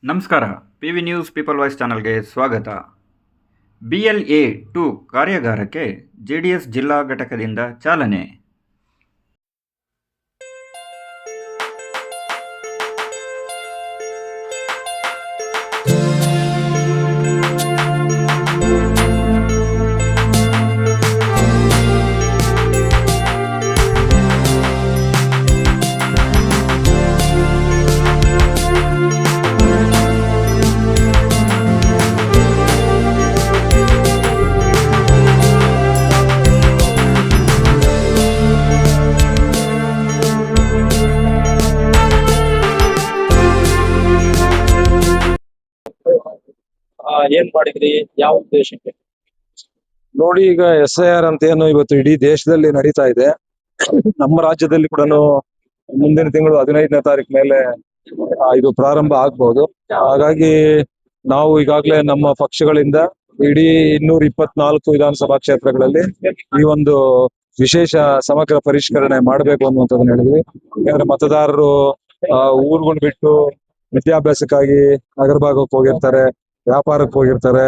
ನಮಸ್ಕಾರ. PV news people voice ಚಾನಲ್ಗೆ ಸ್ವಾಗತ. BLA-2 ಕಾರ್ಯಾಗಾರಕ್ಕೆ JDS ಜಿಲ್ಲಾ ಘಟಕದಿಂದ ಚಾಲನೆ. ಏನ್ ಮಾಡಿದ್ರಿ, ಯಾವ ಉದ್ದೇಶಕ್ಕೆ? ನೋಡಿ, ಈಗ SIR ಅಂತ ಏನು ಇವತ್ತು ಇಡೀ ದೇಶದಲ್ಲಿ ನಡೀತಾ ಇದೆ. ನಮ್ಮ ರಾಜ್ಯದಲ್ಲಿ ಕೂಡ ಮುಂದಿನ ತಿಂಗಳು 15ನೇ ತಾರೀಕು ಮೇಲೆ ಇದು ಪ್ರಾರಂಭ ಆಗ್ಬಹುದು. ಹಾಗಾಗಿ ನಾವು ಈಗಾಗಲೇ ನಮ್ಮ ಪಕ್ಷಗಳಿಂದ ಇಡೀ 224 ವಿಧಾನಸಭಾ ಕ್ಷೇತ್ರಗಳಲ್ಲಿ ಈ ಒಂದು ವಿಶೇಷ ಸಮಗ್ರ ಪರಿಷ್ಕರಣೆ ಮಾಡಬೇಕು ಅನ್ನುವಂಥದ್ದನ್ನ ಹೇಳಿದ್ವಿ. ಯಾಕಂದ್ರೆ ಮತದಾರರು ಊರುಗಳು ಬಿಟ್ಟು ವಿದ್ಯಾಭ್ಯಾಸಕ್ಕಾಗಿ ನಗರ ಭಾಗಕ್ಕೆ ಹೋಗಿರ್ತಾರೆ, ವ್ಯಾಪಾರಕ್ಕೆ ಹೋಗಿರ್ತಾರೆ,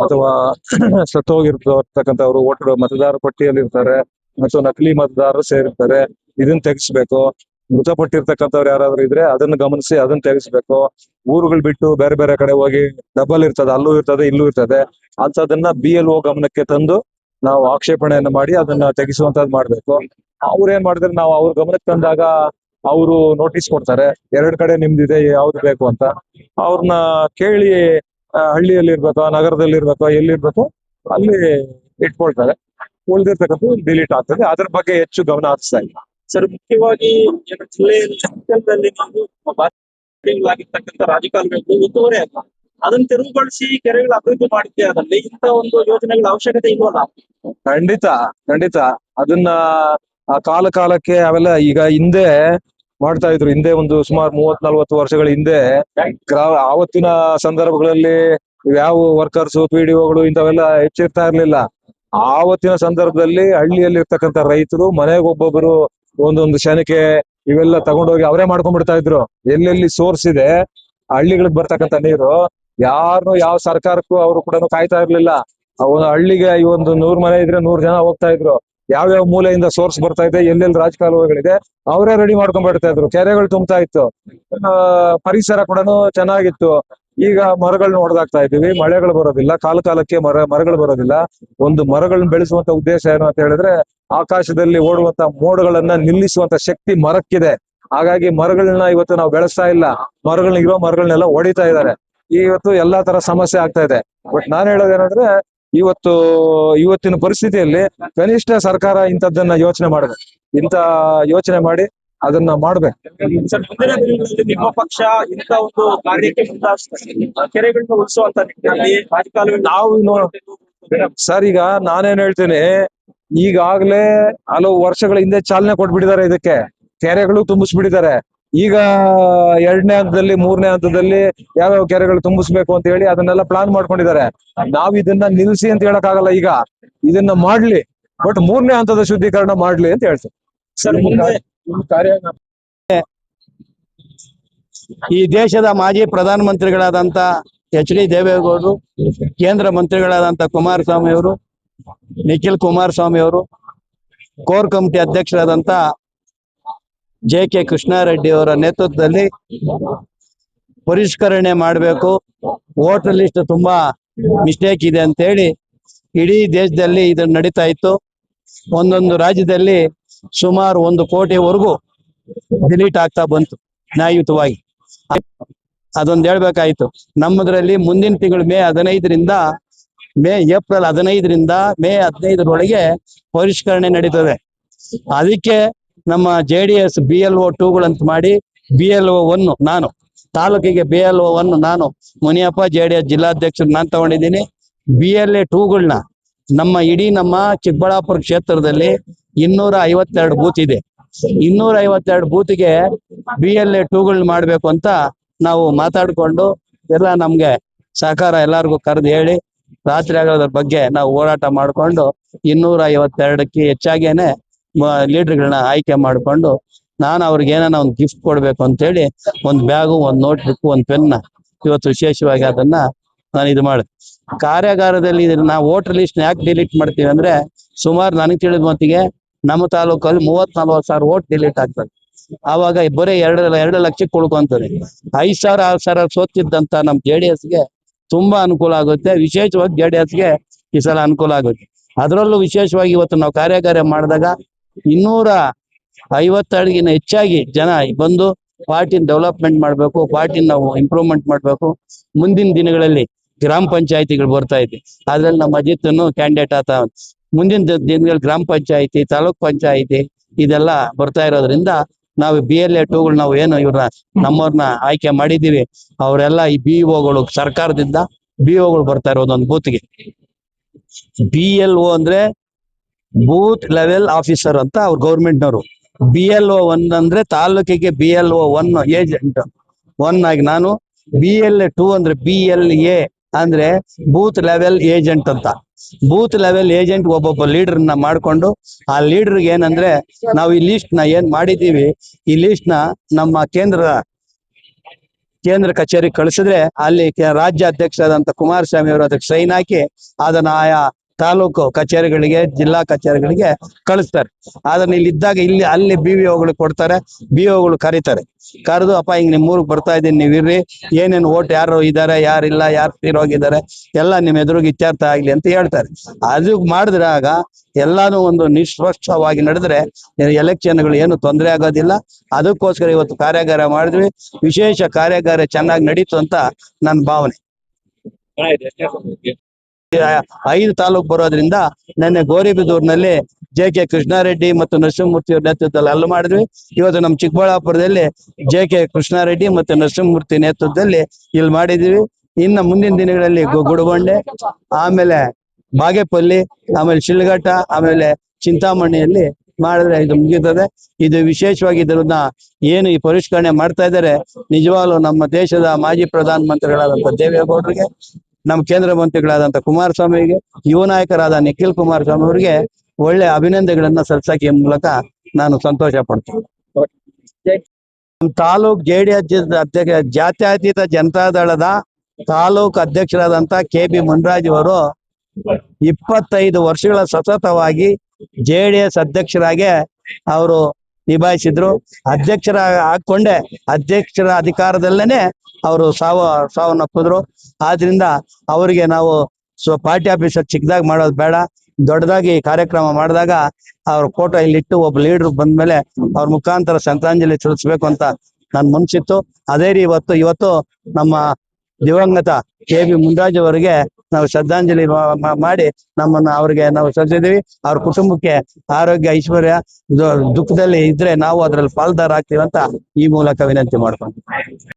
ಅಥವಾ ಸತ್ತೋಗಿರ್ತಕ್ಕಂಥವ್ರು ವೋಟರ್ ಮತದಾರ ಪಟ್ಟಿಯಲ್ಲಿ ಇರ್ತಾರೆ ಮತ್ತು ನಕಲಿ ಮತದಾರರು ಸೇರಿರ್ತಾರೆ. ಇದನ್ನ ತೆಗಿಸ್ಬೇಕು. ಮೃತಪಟ್ಟಿರ್ತಕ್ಕಂಥವ್ರು ಯಾರಾದ್ರೂ ಇದ್ರೆ ಅದನ್ನ ಗಮನಿಸಿ ಅದನ್ನ ತೆಗಿಸ್ಬೇಕು. ಊರುಗಳು ಬಿಟ್ಟು ಬೇರೆ ಬೇರೆ ಕಡೆ ಹೋಗಿ ಡಬಲ್ ಇರ್ತದೆ, ಅಲ್ಲೂ ಇರ್ತದೆ, ಇಲ್ಲೂ ಇರ್ತದೆ. ಅಂತದನ್ನ BLO ಗಮನಕ್ಕೆ ತಂದು ನಾವು ಆಕ್ಷೇಪಣೆಯನ್ನ ಮಾಡಿ ಅದನ್ನ ತೆಗಿಸುವಂತದ್ ಮಾಡ್ಬೇಕು. ಅವ್ರು ಏನ್ ಮಾಡಿದ್ರೆ ನಾವು ಅವ್ರ ಗಮನಕ್ಕೆ ತಂದಾಗ ಅವರು ನೋಟಿಸ್ ಕೊಡ್ತಾರೆ, 2 ಕಡೆ ನಿಮ್ದಿದೆ, ಯಾವ್ದು ಬೇಕು ಅಂತ. ಅವ್ರನ್ನ ಕೇಳಿ ಹಳ್ಳಿಯಲ್ಲಿ ಇರ್ಬೇಕೋ, ನಗರದಲ್ಲಿ ಇರ್ಬೇಕೋ, ಎಲ್ಲಿರ್ಬೇಕೋ ಅಲ್ಲಿ ಇಟ್ಕೊಳ್ತಾರೆ. ಉಳಿದಿರ್ತಕ್ಕಂಥ ಡಿಲೀಟ್ ಆಗ್ತದೆ. ಅದ್ರ ಬಗ್ಗೆ ಹೆಚ್ಚು ಗಮನ ಹರಿಸ್ತಾ ಇಲ್ಲ. ಸರ್, ಮುಖ್ಯವಾಗಿ ಜಿಲ್ಲೆಯಲ್ಲಿ ನಾವು ಆಗಿರ್ತಕ್ಕಂಥ ರಾಜಕಾಲುವೆಗಳು ಒತ್ತುವರಿ ಅಲ್ಲ, ಅದನ್ನ ತೆರವುಗೊಳಿಸಿ ಕೆರೆಗಳ ಅಭಿವೃದ್ಧಿ ಮಾಡಿದ್ದೆ. ಅದಲ್ಲಿ ಇಂಥ ಒಂದು ಯೋಜನೆಗಳ ಅವಶ್ಯಕತೆ ಇಲ್ವಲ್ಲ? ಖಂಡಿತ ಅದನ್ನ ಕಾಲ ಕಾಲಕ್ಕೆ ಅವೆಲ್ಲ ಈಗ ಹಿಂದೆ ಮಾಡ್ತಾ ಇದ್ರು. ಹಿಂದೆ ಒಂದು ಸುಮಾರು 30-40 ವರ್ಷಗಳ ಹಿಂದೆ ಆವತ್ತಿನ ಸಂದರ್ಭಗಳಲ್ಲಿ ಯಾವ ವರ್ಕರ್ಸ್, PDOಗಳು ಇಂಥವೆಲ್ಲ ಹೆಚ್ಚಿರ್ತಾ ಇರ್ಲಿಲ್ಲ. ಆವತ್ತಿನ ಸಂದರ್ಭದಲ್ಲಿ ಹಳ್ಳಿಯಲ್ಲಿ ಇರ್ತಕ್ಕಂಥ ರೈತರು ಮನೆಗೊಬ್ಬೊಬ್ಬರು ಒಂದೊಂದು ಶನಿಕೆ ಇವೆಲ್ಲ ತಗೊಂಡೋಗಿ ಅವರೇ ಮಾಡ್ಕೊಂಡ್ಬಿಡ್ತಾ ಇದ್ರು. ಎಲ್ಲೆಲ್ಲಿ ಸೋರ್ಸ್ ಇದೆ ಹಳ್ಳಿಗಳಿಗೆ ಬರ್ತಕ್ಕಂಥ ನೀರು, ಯಾರು ಯಾವ ಸರ್ಕಾರಕ್ಕೂ ಅವರು ಕೂಡ ಕಾಯ್ತಾ ಇರ್ಲಿಲ್ಲ. ಅವನ ಹಳ್ಳಿಗೆ ಈ ಒಂದು 100 ಮನೆ ಇದ್ರೆ 100 ಜನ ಹೋಗ್ತಾ ಇದ್ರು. ಯಾವ್ಯಾವ ಮೂಲೆಯಿಂದ ಸೋರ್ಸ್ ಬರ್ತಾ ಇದೆ, ಎಲ್ಲೆಲ್ಲಿ ರಾಜಕಾಲುವೆಗಳಿದೆ ಅವರೇ ರೆಡಿ ಮಾಡ್ಕೊಂಡ್ ಬಿಡ್ತಾ ಇದ್ರು. ಕೆರೆಗಳು ತುಂಬ್ತಾ ಇತ್ತು, ಪರಿಸರ ಕೂಡ ಚೆನ್ನಾಗಿತ್ತು. ಈಗ ಮರಗಳನ್ನ ಹೊಡೆದಾಕ್ತಾ ಇದೀವಿ, ಮಳೆಗಳು ಬರೋದಿಲ್ಲ, ಕಾಲಕ್ಕೆ ಮರಗಳು ಬರೋದಿಲ್ಲ. ಒಂದು ಮರಗಳನ್ನ ಬೆಳೆಸುವಂತ ಉದ್ದೇಶ ಏನು ಅಂತ ಹೇಳಿದ್ರೆ, ಆಕಾಶದಲ್ಲಿ ಓಡುವಂತ ಮೋಡಗಳನ್ನ ನಿಲ್ಲಿಸುವಂತ ಶಕ್ತಿ ಮರಕ್ಕಿದೆ. ಹಾಗಾಗಿ ಮರಗಳನ್ನ ಇವತ್ತು ನಾವು ಬೆಳೆಸ್ತಾ ಇಲ್ಲ, ಇರೋ ಮರಗಳನ್ನೆಲ್ಲ ಹೊಡಿತಾ ಇದ್ದಾರೆ. ಇವತ್ತು ಎಲ್ಲಾ ತರ ಸಮಸ್ಯೆ ಆಗ್ತಾ ಇದೆ. ಬಟ್ ನಾನ್ ಹೇಳೋದೇನಂದ್ರೆ, ಇವತ್ತಿನ ಪರಿಸ್ಥಿತಿಯಲ್ಲಿ ಕನಿಷ್ಠ ಸರ್ಕಾರ ಇಂಥದ್ದನ್ನ ಯೋಚನೆ ಮಾಡ್ಬೇಕು. ಯೋಚನೆ ಮಾಡಿ ಅದನ್ನ ಮಾಡ್ಬೇಕು. ಸರ್, ಮುಂದಿನ ದಿನಗಳಲ್ಲಿ ನಿಮ್ಮ ಪಕ್ಷ ಇಂಥ ಒಂದು ಕಾರ್ಯಕ್ಕೆ ಮುಂದಾಗ್ತದೆ, ಕೆರೆಗಳನ್ನ ಉಳಿಸುವಂತ ನಿಟ್ಟಿನಲ್ಲಿ ರಾಜಕಾಲುವೆ ಸರ್, ಈಗ ನಾನೇನ್ ಹೇಳ್ತೀನಿ, ಈಗಾಗ್ಲೇ ಹಲವು ವರ್ಷಗಳ ಹಿಂದೆ ಚಾಲನೆ ಕೊಟ್ಬಿಟ್ಟಿದ್ದಾರೆ ಇದಕ್ಕೆ. ಕೆರೆಗಳು ತುಂಬಿಸ್ಬಿಟ್ಟಿದ್ದಾರೆ. ಈಗ 2ನೇ ಹಂತದಲ್ಲಿ, 3ನೇ ಹಂತದಲ್ಲಿ ಯಾವ್ಯಾವ ಕೆರೆಗಳು ತುಂಬಿಸ್ಬೇಕು ಅಂತ ಹೇಳಿ ಅದನ್ನೆಲ್ಲ ಪ್ಲಾನ್ ಮಾಡ್ಕೊಂಡಿದ್ದಾರೆ. ನಾವ್ ಇದನ್ನ ನಿಲ್ಸಿ ಅಂತ ಹೇಳಕ್ ಆಗಲ್ಲ. ಈಗ ಇದನ್ನ ಮಾಡ್ಲಿ, ಬಟ್ 3ನೇ ಹಂತದ ಶುದ್ಧೀಕರಣ ಮಾಡ್ಲಿ ಅಂತ ಹೇಳ್ತೀನಿ. ಸರ್, ಈ ದೇಶದ ಮಾಜಿ ಪ್ರಧಾನಮಂತ್ರಿಗಳಾದಂತ HD ದೇವೇಗೌಡರು, ಕೇಂದ್ರ ಮಂತ್ರಿಗಳಾದಂತ ಕುಮಾರಸ್ವಾಮಿ ಅವರು, ನಿಖಿಲ್ ಕುಮಾರಸ್ವಾಮಿ ಅವರು, ಕೋರ್ ಕಮಿಟಿ ಅಧ್ಯಕ್ಷರಾದಂತ JK ಕೃಷ್ಣಾರೆಡ್ಡಿ ಅವರ ನೇತೃತ್ವದಲ್ಲಿ ಪರಿಷ್ಕರಣೆ ಮಾಡಬೇಕು, ವೋಟರ್ ಲಿಸ್ಟ್ ತುಂಬಾ ಮಿಸ್ಟೇಕ್ ಇದೆ ಅಂತ ಹೇಳಿ ಇಡೀ ದೇಶದಲ್ಲಿ ಇದು ನಡೀತಾ ಇತ್ತು. ಒಂದೊಂದು ರಾಜ್ಯದಲ್ಲಿ ಸುಮಾರು 1 ಕೋಟಿವರೆಗೂ ಡಿಲೀಟ್ ಆಗ್ತಾ ಬಂತು ನ್ಯಾಯಯುತವಾಗಿ. ಅದೊಂದು ಹೇಳ್ಬೇಕಾಯ್ತು. ನಮ್ಮದ್ರಲ್ಲಿ ಮುಂದಿನ ತಿಂಗಳು ಏಪ್ರಿಲ್ 15ರಿಂದ ಮೇ 15ರೊಳಗೆ ಪರಿಷ್ಕರಣೆ ನಡೀತದೆ. ಅದಕ್ಕೆ ನಮ್ಮ JDS BLO-2ಗಳಂತ ಮಾಡಿ, BLO-1 ನಾನು ತಾಲೂಕಿಗೆ BLO-1 ನಾನು ಮುನಿಯಪ್ಪ JDS ಜಿಲ್ಲಾಧ್ಯಕ್ಷರು ನಾನು ತಗೊಂಡಿದ್ದೀನಿ. BLA-2ಗಳನ್ನ ನಮ್ಮ ಚಿಕ್ಕಬಳ್ಳಾಪುರ ಕ್ಷೇತ್ರದಲ್ಲಿ 252 ಬೂತ್ ಇದೆ. 252 ಬೂತ್ಗೆ BLA-2ಗಳನ್ನ ಮಾಡ್ಬೇಕು ಅಂತ ನಾವು ಮಾತಾಡ್ಕೊಂಡು ಎಲ್ಲ ನಮ್ಗೆ ಸಹಕಾರ ಎಲ್ಲಾರ್ಗು ಕರೆದು ಹೇಳಿ ರಾತ್ರಿ ಆಗೋದ್ರ ಬಗ್ಗೆ ನಾವು ಹೋರಾಟ ಮಾಡ್ಕೊಂಡು 252ಕ್ಕೆ ಹೆಚ್ಚಾಗೇನೆ ಲೀಡರ್ಗಳನ್ನ ಆಯ್ಕೆ ಮಾಡ್ಕೊಂಡು ನಾನು ಅವ್ರಿಗೆ ಏನಾನ ಒಂದು ಗಿಫ್ಟ್ ಕೊಡ್ಬೇಕು ಅಂತ ಹೇಳಿ ಒಂದು ಬ್ಯಾಗು, ಒಂದು ನೋಟ್ ಬುಕ್, ಒಂದು ಪೆನ್ನ ಇವತ್ತು ವಿಶೇಷವಾಗಿ ಅದನ್ನ ನಾನು ಇದು ಮಾಡಿದೆ. ಕಾರ್ಯಾಗಾರದಲ್ಲಿ ನಾವು ವೋಟರ್ ಲಿಸ್ಟ್ ಯಾಕೆ ಡಿಲೀಟ್ ಮಾಡ್ತೀವಿ ಅಂದ್ರೆ, ಸುಮಾರು ನನಗೆ ತಿಳಿದ ಮಟ್ಟಿಗೆ ನಮ್ಮ ತಾಲೂಕಲ್ಲಿ 30-40 ಸಾವಿರ ವೋಟ್ ಡಿಲೀಟ್ ಆಗ್ತದೆ. ಆವಾಗ ಬರೀ 2 ಲಕ್ಷಕ್ಕೆ ಉಳ್ಕೊಂತದೆ. 5,000-6,000 ಸೋತಿದ್ದಂತ ನಮ್ಮ JDSಗೆ ತುಂಬಾ ಅನುಕೂಲ ಆಗುತ್ತೆ. ವಿಶೇಷವಾಗಿ JDSಗೆ ಈ ಸಲ ಅನುಕೂಲ ಆಗುತ್ತೆ. ಅದರಲ್ಲೂ ವಿಶೇಷವಾಗಿ ಇವತ್ತು ನಾವು ಕಾರ್ಯಾಗಾರ ಮಾಡಿದಾಗ 250 ಹೆಚ್ಚಾಗಿ ಜನ ಬಂದು ಪಾರ್ಟಿನ ಡೆವಲಪ್ಮೆಂಟ್ ಮಾಡಬೇಕು, ಪಾರ್ಟಿನ ನಾವು ಇಂಪ್ರೂವ್ಮೆಂಟ್ ಮಾಡಬೇಕು. ಮುಂದಿನ ದಿನಗಳಲ್ಲಿ ಗ್ರಾಮ ಪಂಚಾಯತಿಗಳು ಬರ್ತಾ ಇದೆ, ಅದ್ರಲ್ಲಿ ನಮ್ಮ ಅಜಿತ್ನು ಕ್ಯಾಂಡಿಡೇಟ್ ಆತ. ಮುಂದಿನ ದಿನಗಳಲ್ಲಿ ಗ್ರಾಮ ಪಂಚಾಯತಿ, ತಾಲೂಕ್ ಪಂಚಾಯತಿ ಇದೆಲ್ಲ ಬರ್ತಾ ಇರೋದ್ರಿಂದ ನಾವು BLA 2ಗಳು ನಾವು ಏನು ಇವ್ರನ್ನ ನಮ್ಮವ್ರನ್ನ ಆಯ್ಕೆ ಮಾಡಿದೀವಿ, ಅವರೆಲ್ಲ ಈ BOಗಳು ಸರ್ಕಾರದಿಂದ BOಗಳು ಬರ್ತಾ ಇರೋದು ಒಂದು ಬೂತ್ಗೆ. BLO ಅಂದ್ರೆ ಬೂತ್ ಲೆವೆಲ್ ಆಫೀಸರ್ ಅಂತ ಅವ್ರು ಗೌರ್ಮೆಂಟ್ನವರು. BLO 1 ಅಂದ್ರೆ ತಾಲೂಕಿಗೆ BLO 1 ಏಜೆಂಟ್ 1 ಆಗಿ ನಾನು. BLA 2 ಅಂದ್ರೆ BLA ಅಂದ್ರೆ ಬೂತ್ ಲೆವೆಲ್ ಏಜೆಂಟ್ ಅಂತ. ಬೂತ್ ಲೆವೆಲ್ ಏಜೆಂಟ್ ಒಬ್ಬೊಬ್ಬ ಲೀಡರ್ನ ಮಾಡ್ಕೊಂಡು, ಆ ಲೀಡರ್ಗೆ ಏನಂದ್ರೆ ನಾವು ಈ ಲಿಸ್ಟ್ ನ ಏನ್ ಮಾಡಿದೀವಿ, ಈ ಲಿಸ್ಟ್ ನ ನಮ್ಮ ಕೇಂದ್ರ ಕಚೇರಿ ಕಳಿಸಿದ್ರೆ ಅಲ್ಲಿ ರಾಜ್ಯ ಅಧ್ಯಕ್ಷರಾದಂತ ಕುಮಾರಸ್ವಾಮಿ ಅವರು ಅದಕ್ಕೆ ಸೈನ್ ಹಾಕಿ ಅದನ್ನ ಆಯಾ ತಾಲೂಕು ಕಚೇರಿಗಳಿಗೆ, ಜಿಲ್ಲಾ ಕಚೇರಿಗಳಿಗೆ ಕಳಿಸ್ತಾರೆ. ಅದನ್ನ ಇದ್ದಾಗ ಅಲ್ಲಿ BVOಗಳು ಕೊಡ್ತಾರೆ. BOಗಳು ಕರೀತಾರೆ. ಕರೆದು ಅಪ್ಪ ಹಿಂಗ್ ನಿಮ್ ಊರಿಗೆ ಬರ್ತಾ ಇದೀನಿ, ನೀವ್ ಇರ್ರಿ, ಏನೇನು ಓಟ್ ಯಾರು ಇದಾರೆ, ಯಾರಿಲ್ಲ, ಯಾರು ತೀರೋಗಿದ್ದಾರೆ ಎಲ್ಲ ನಿಮ್ ಎದುರಿಗೆ ಇತ್ಯರ್ಥ ಆಗ್ಲಿ ಅಂತ ಹೇಳ್ತಾರೆ. ಅದು ಮಾಡಿದ್ರಾಗ ಎಲ್ಲಾನು ಒಂದು ನಿಷ್ಪಕ್ಷವಾಗಿ ನಡೆದ್ರೆ ಎಲೆಕ್ಷನ್ಗಳು ಏನು ತೊಂದರೆ ಆಗೋದಿಲ್ಲ. ಅದಕ್ಕೋಸ್ಕರ ಇವತ್ತು ಕಾರ್ಯಾಗಾರ ಮಾಡಿದ್ವಿ. ವಿಶೇಷ ಕಾರ್ಯಾಗಾರ ಚೆನ್ನಾಗಿ ನಡೀತು ಅಂತ ನನ್ನ ಭಾವನೆ. 5 ತಾಲೂಕು ಬರೋದ್ರಿಂದ ನೆನ್ನೆ ಗೋರಿಬಿದೂರಿನಲ್ಲಿ JK ಕೃಷ್ಣಾರೆಡ್ಡಿ ಮತ್ತು ನರಸಿಂಹಮೂರ್ತಿ ಅವ್ರ ನೇತೃತ್ವದಲ್ಲಿ ಅಲ್ಲೂ ಮಾಡಿದ್ವಿ. ಇವತ್ತು ನಮ್ಮ ಚಿಕ್ಕಬಳ್ಳಾಪುರದಲ್ಲಿ JK ಕೃಷ್ಣಾರೆಡ್ಡಿ ಮತ್ತು ನರಸಿಂಹಮೂರ್ತಿ ನೇತೃತ್ವದಲ್ಲಿ ಇಲ್ಲಿ ಮಾಡಿದೀವಿ. ಇನ್ನು ಮುಂದಿನ ದಿನಗಳಲ್ಲಿ ಗುಡಬಂಡೆ, ಆಮೇಲೆ ಬಾಗೇಪಲ್ಲಿ, ಆಮೇಲೆ ಶಿಲ್ಘಟ್ಟ, ಆಮೇಲೆ ಚಿಂತಾಮಣಿಯಲ್ಲಿ ಮಾಡಿದ್ರೆ ಇದು ಮುಗಿತದೆ. ಇದು ವಿಶೇಷವಾಗಿ ಇದನ್ನ ಏನು ಈ ಪರಿಷ್ಕರಣೆ ಮಾಡ್ತಾ ಇದ್ದಾರೆ, ನಿಜವಾಗ್ಲೂ ನಮ್ಮ ದೇಶದ ಮಾಜಿ ಪ್ರಧಾನ ಮಂತ್ರಿಗಳಾದಂತ ದೇವೇಗೌಡರಿಗೆ, ನಮ್ಮ ಕೇಂದ್ರ ಮಂತ್ರಿಗಳಾದಂತ ಕುಮಾರಸ್ವಾಮಿಗೆ, ಯುವ ನಾಯಕರಾದ ನಿಖಿಲ್ ಕುಮಾರಸ್ವಾಮಿ ಅವರಿಗೆ ಒಳ್ಳೆ ಅಭಿನಂದನೆಗಳನ್ನ ಸಲ್ಲಿಸಕ್ಕೆ ಮೂಲಕ ನಾನು ಸಂತೋಷ ಪಡ್ತೀನಿ. ನಮ್ಮ ತಾಲೂಕ್ JDS ಅಧ್ಯಕ್ಷ, ಜಾತ್ಯತೀತ ಜನತಾದಳದ ತಾಲೂಕ್ ಅಧ್ಯಕ್ಷರಾದಂತ KB ಮುನ್ರಾಜ್ ಅವರು 25 ವರ್ಷಗಳ ಸತತವಾಗಿ JDS ಅಧ್ಯಕ್ಷರಾಗಿ ಅವರು ನಿಭಾಯಿಸಿದ್ರು. ಅಧ್ಯಕ್ಷರ ಹಾಕೊಂಡೆ ಅಧ್ಯಕ್ಷರ ಅಧಿಕಾರದಲ್ಲೇನೆ ಅವರು ಸಾವನ್ನಪ್ಪಿದ್ರು. ಆದ್ರಿಂದ ಅವರಿಗೆ ನಾವು ಪಾರ್ಟಿ ಆಫೀಸರ್ ಚಿಕ್ಕದಾಗಿ ಮಾಡೋದು ಬೇಡ, ದೊಡ್ಡದಾಗಿ ಕಾರ್ಯಕ್ರಮ ಮಾಡಿದಾಗ ಅವ್ರ ಫೋಟೋ ಇಲ್ಲಿಟ್ಟು ಒಬ್ಬ ಲೀಡರ್ ಬಂದ್ಮೇಲೆ ಅವ್ರ ಮುಖಾಂತರ ಶ್ರದ್ಧಾಂಜಲಿ ಸಲ್ಲಿಸ್ಬೇಕು ಅಂತ ನನ್ ಮನ್ಸಿತ್ತು. ಅದೇ ಇವತ್ತು ನಮ್ಮ ದಿವಂಗತ KB ಮುನ್ರಾಜ್ ಅವರಿಗೆ ನಾವು ಶ್ರದ್ಧಾಂಜಲಿ ಮಾಡಿ ಅವ್ರಿಗೆ ನಾವು ಸಲ್ಲಿಸಿದೀವಿ. ಅವ್ರ ಕುಟುಂಬಕ್ಕೆ ಆರೋಗ್ಯ, ಐಶ್ವರ್ಯ, ದುಃಖದಲ್ಲಿ ಇದ್ರೆ ನಾವು ಅದ್ರಲ್ಲಿ ಪಾಲ್ದಾರ ಆಗ್ತೀವಿ ಅಂತ ಈ ಮೂಲಕ ವಿನಂತಿ ಮಾಡ್ಕೊಂಡು